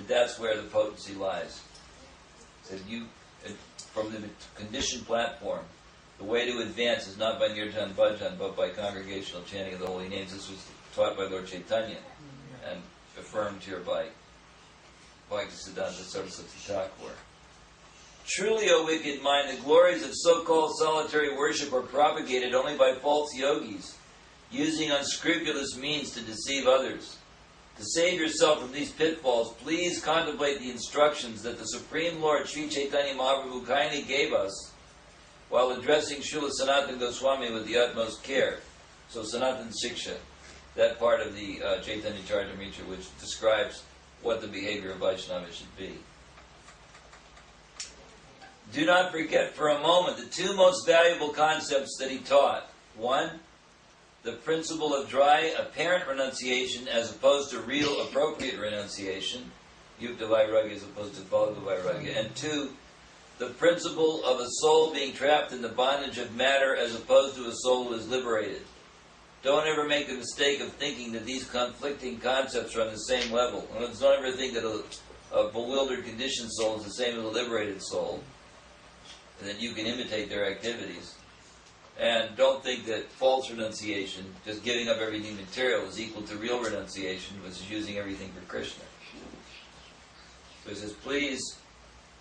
that that's where the potency lies. He said, from the conditioned platform, the way to advance is not by nirjan bhajan, but by congregational chanting of the holy names. This was taught by Lord Chaitanya and affirmed here by Bhaktisiddhanta Saraswati Thakur. Truly, O wicked mind, the glories of so-called solitary worship are propagated only by false yogis, using unscrupulous means to deceive others. To save yourself from these pitfalls, please contemplate the instructions that the Supreme Lord Sri Chaitanya Mahaprabhu kindly gave us while addressing Srila Sanatana Goswami with the utmost care. So Sanatana Siksha, that part of the Chaitanya Charitamrita which describes what the behavior of Vaishnava should be. Do not forget for a moment the two most valuable concepts that he taught. One, the principle of dry, apparent renunciation as opposed to real, appropriate renunciation, yukta vairagya as opposed to phalga vairagya. And two, the principle of a soul being trapped in the bondage of matter as opposed to a soul who is liberated. Don't ever make the mistake of thinking that these conflicting concepts are on the same level. Don't ever think that a bewildered, conditioned soul is the same as a liberated soul, and that you can imitate their activities. And don't think that false renunciation, just giving up everything material, is equal to real renunciation, which is using everything for Krishna. So he says, please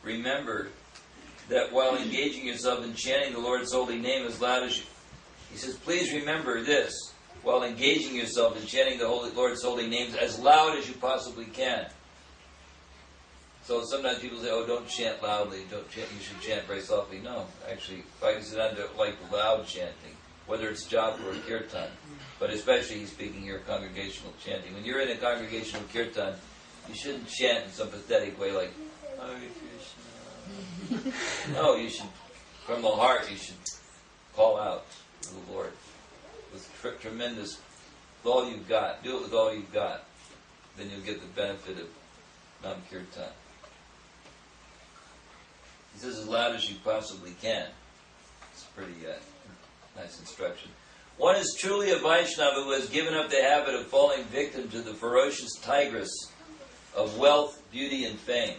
remember that while engaging yourself in chanting the Lord's holy name as loud as you... He says, please remember this, while engaging yourself in chanting the Lord's holy names as loud as you possibly can. So sometimes people say, oh, don't chant loudly, you should chant very softly. No, actually, Bhaktisiddhanta don't like loud chanting, whether it's japa or kirtan. But especially he's speaking here of congregational chanting. When you're in a congregational kirtan, you shouldn't chant in some pathetic way like, Hare Krishna. No, you should, from the heart, you should call out to the Lord with tremendous, with all you've got. Do it with all you've got. Then you'll get the benefit of Nam Kirtan. He says as loud as you possibly can. It's a pretty nice instruction. One is truly a Vaishnava who has given up the habit of falling victim to the ferocious tigress of wealth, beauty, and fame.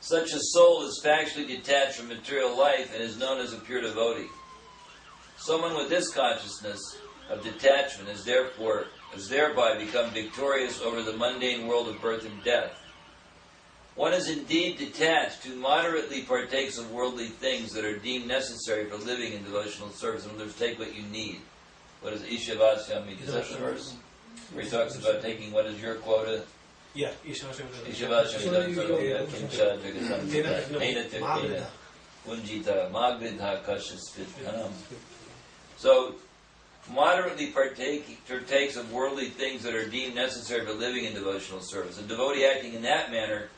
Such a soul is factually detached from material life and is known as a pure devotee. Someone with this consciousness of detachment has thereby become victorious over the mundane world of birth and death. One is indeed detached who moderately partakes of worldly things that are deemed necessary for living in devotional service. In other words, take what you need. What is Ishavasyami? Is that the verse? Where he talks about taking what is your quota? Yeah, Ishavasyami. So, moderately partakes of worldly things that are deemed necessary for living in devotional service. A devotee acting in that manner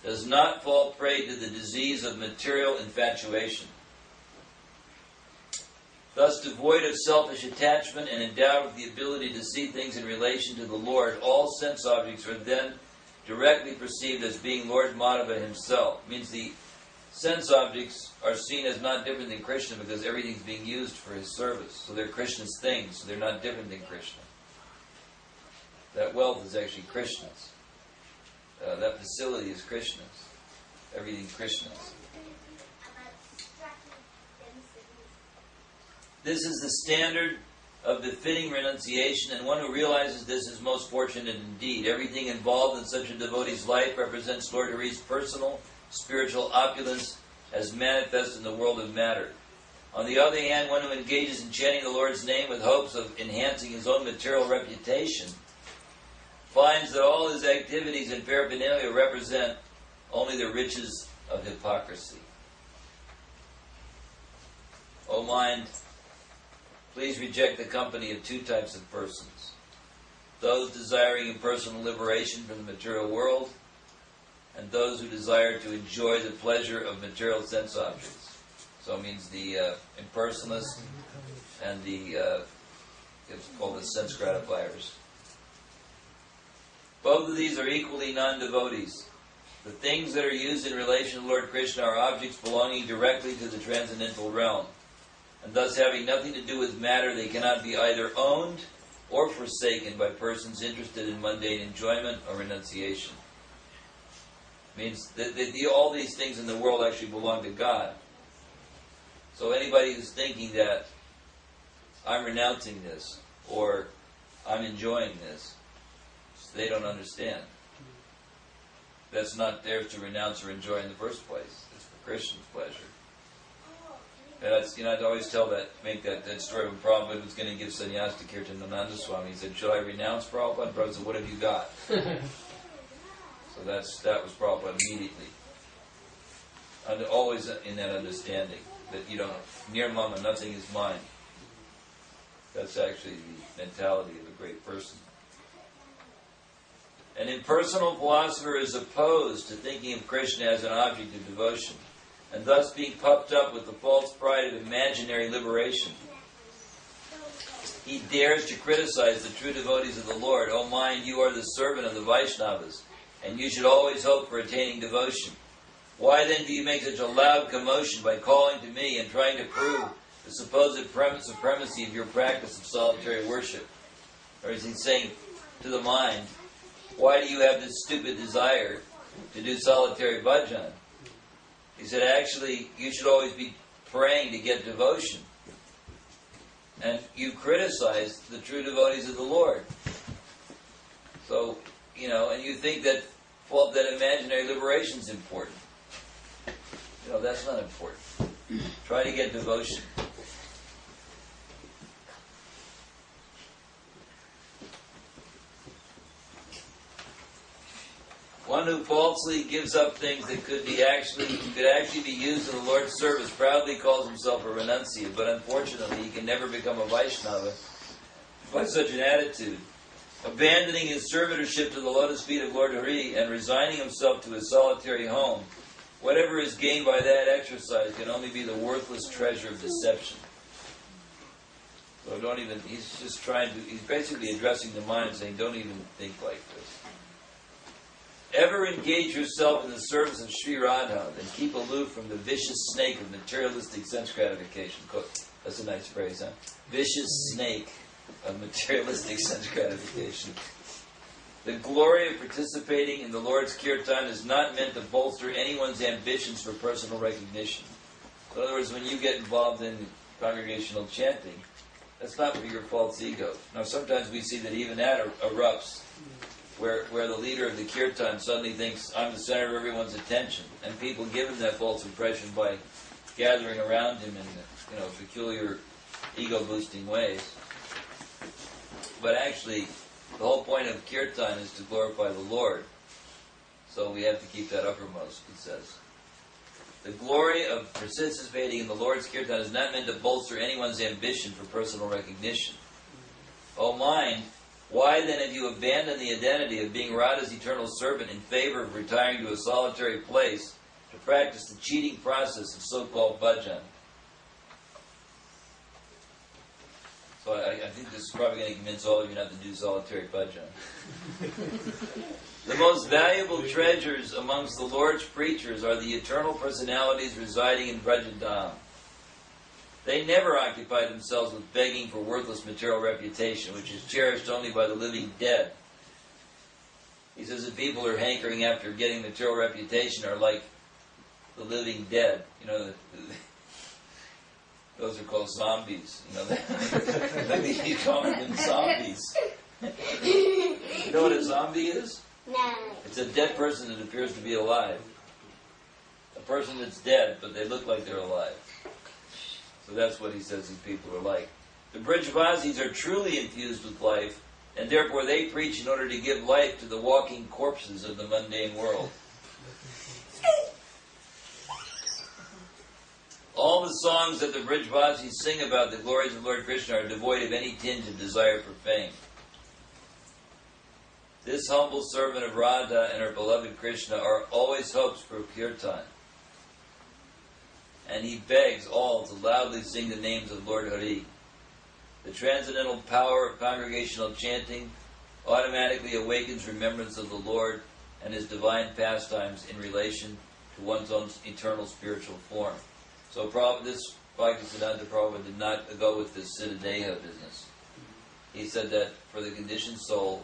does not fall prey to the disease of material infatuation. Thus, devoid of selfish attachment and endowed with the ability to see things in relation to the Lord, all sense objects are then directly perceived as being Lord Madhava himself. It means the sense objects are seen as not different than Krishna because everything's being used for his service. So they're Krishna's things, so they're not different than Krishna. That wealth is actually Krishna's. That facility is Krishna's. Everything's Krishna's. This is the standard of befitting renunciation, and one who realizes this is most fortunate indeed. Everything involved in such a devotee's life represents Lord Hari's personal, spiritual opulence as manifest in the world of matter. On the other hand, one who engages in chanting the Lord's name with hopes of enhancing his own material reputation finds that all his activities and paraphernalia represent only the riches of hypocrisy. O mind, please reject the company of two types of persons. Those desiring impersonal liberation from the material world, and those who desire to enjoy the pleasure of material sense objects. So it means the impersonalists and the, it's called the sense gratifiers. Both of these are equally non-devotees. The things that are used in relation to Lord Krishna are objects belonging directly to the transcendental realm. And thus having nothing to do with matter, they cannot be either owned or forsaken by persons interested in mundane enjoyment or renunciation. Means that all these things in the world actually belong to God. So anybody who's thinking that I'm renouncing this or I'm enjoying this, they don't understand. That's not theirs to renounce or enjoy in the first place. It's for Krishna's pleasure. And that's, I'd always make that story when Prabhupada was going to give sannyas to Kirtanananda Swami. He said, should I renounce Prabhupada? Prabhupada said, what have you got? So that was Prabhupada immediately. And always in that understanding that, near mama, nothing is mine. That's actually the mentality of a great person. An impersonal philosopher is opposed to thinking of Krishna as an object of devotion, and thus being puffed up with the false pride of imaginary liberation. He dares to criticize the true devotees of the Lord. O mind, you are the servant of the Vaishnavas, and you should always hope for attaining devotion. Why then do you make such a loud commotion by calling to me and trying to prove the supposed supremacy of your practice of solitary worship? Or is he saying to the mind, why do you have this stupid desire to do solitary bhajan? He said, actually, you should always be praying to get devotion. And you criticize the true devotees of the Lord. So, and you think that imaginary liberation is important. That's not important. Try to get devotion. One who falsely gives up things that could actually be used in the Lord's service proudly calls himself a renunciate, but unfortunately he can never become a Vaishnava by such an attitude. Abandoning his servitorship to the lotus feet of Lord Hari and resigning himself to his solitary home, whatever is gained by that exercise can only be the worthless treasure of deception. So he's basically addressing the mind and saying, don't even think like this. Ever engage yourself in the service of Sri Radha and keep aloof from the vicious snake of materialistic sense gratification. That's a nice phrase, huh? Vicious snake of materialistic sense gratification. The glory of participating in the Lord's kirtan is not meant to bolster anyone's ambitions for personal recognition. In other words, when you get involved in congregational chanting, that's not for your false ego. Now, sometimes we see that even that erupts, where the leader of the kirtan suddenly thinks, I'm the center of everyone's attention, and people give him that false impression by gathering around him in peculiar ego-boosting ways. But actually, the whole point of kirtan is to glorify the Lord. So we have to keep that uppermost, it says. The glory of participating in the Lord's kirtan is not meant to bolster anyone's ambition for personal recognition. O mind, why then have you abandoned the identity of being Radha's eternal servant in favor of retiring to a solitary place to practice the cheating process of so-called bhajan? So I think this is probably going to convince all of you not to do solitary bhajan. The most valuable treasures amongst the Lord's preachers are the eternal personalities residing in Brajadam. They never occupy themselves with begging for worthless material reputation, which is cherished only by the living dead. He says that people who are hankering after getting material reputation are like the living dead. Those are called zombies. They call them zombies. You know what a zombie is? No. It's a dead person that appears to be alive. A person that's dead, but they look like they're alive. So that's what he says these people are like. The Brijavasis are truly infused with life, and therefore they preach in order to give life to the walking corpses of the mundane world. All the songs that the Brijavasis sing about the glories of Lord Krishna are devoid of any tinge of desire for fame. This humble servant of Radha and her beloved Krishna are always hopes for kirtan. And he begs all to loudly sing the names of Lord Hari. The transcendental power of congregational chanting automatically awakens remembrance of the Lord and His divine pastimes in relation to one's own eternal spiritual form. So this Bhakti Siddhanta Prabhupada did not go with this Siddhadeha business. he said that for the conditioned soul,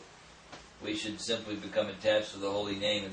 we should simply become attached to the holy name, and